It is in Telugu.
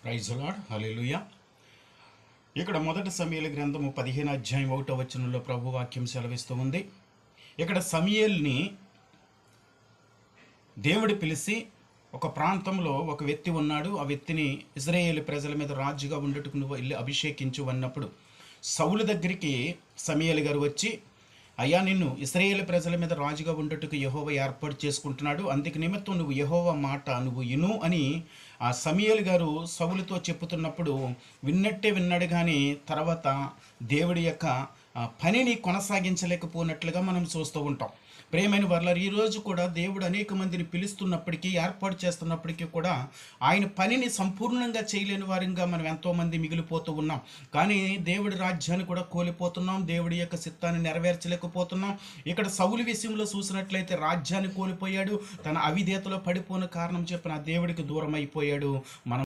ప్రైజ్ లార్డ్ హల్లెలూయా. ఇక్కడ మొదటి సమూయేలు గ్రంథము 15 అధ్యాయం 1వ వచనంలో ప్రభు వాక్యం సెలవిస్తూ ఉంది. ఇక్కడ సమూయేలుని దేవుడు పిలిచి ఒక ప్రాంతంలో ఒక వ్యక్తి ఉన్నాడు, ఆ వ్యక్తిని ఇశ్రాయేలు ప్రజల మీద రాజుగా ఉండటకు నువ్వు వెళ్ళి అభిషేకించు అన్నప్పుడు సౌలు దగ్గరికి సమూయేలు గారు వచ్చి, అయ్యా, నిన్ను ఇశ్రాయేలు ప్రజల మీద రాజుగా ఉండటకు యెహోవా ఏర్పాటు చేసుకుంటున్నాడు, అందుకు నిమిత్తం నువ్వు యెహోవా మాట నువ్వు విను అని ఆ సమూయేలు గారు సౌలుతో చెప్పుతున్నప్పుడు విన్నట్టే విన్నాడు. కానీ తర్వాత దేవుడి యొక్క పనిని కొనసాగించలేకపోయినట్లుగా మనం చూస్తూ ఉంటాం. ప్రేమైన వర్లర్, ఈరోజు కూడా దేవుడు అనేక మందిని పిలుస్తున్నప్పటికీ, ఏర్పాటు చేస్తున్నప్పటికీ కూడా ఆయన పనిని సంపూర్ణంగా చేయలేని వారిగా మనం ఎంతోమంది మిగిలిపోతూ ఉన్నాం. కానీ దేవుడి రాజ్యాన్ని కూడా కోల్పోతున్నాం, దేవుడి యొక్క చిత్తాన్ని నెరవేర్చలేకపోతున్నాం. ఇక్కడ సౌలు విషయంలో చూసినట్లయితే రాజ్యాన్ని కోల్పోయాడు, తన అవిధేతలో పడిపోయిన కారణం చెప్పిన దేవుడికి దూరం అయిపోయాడు. మనం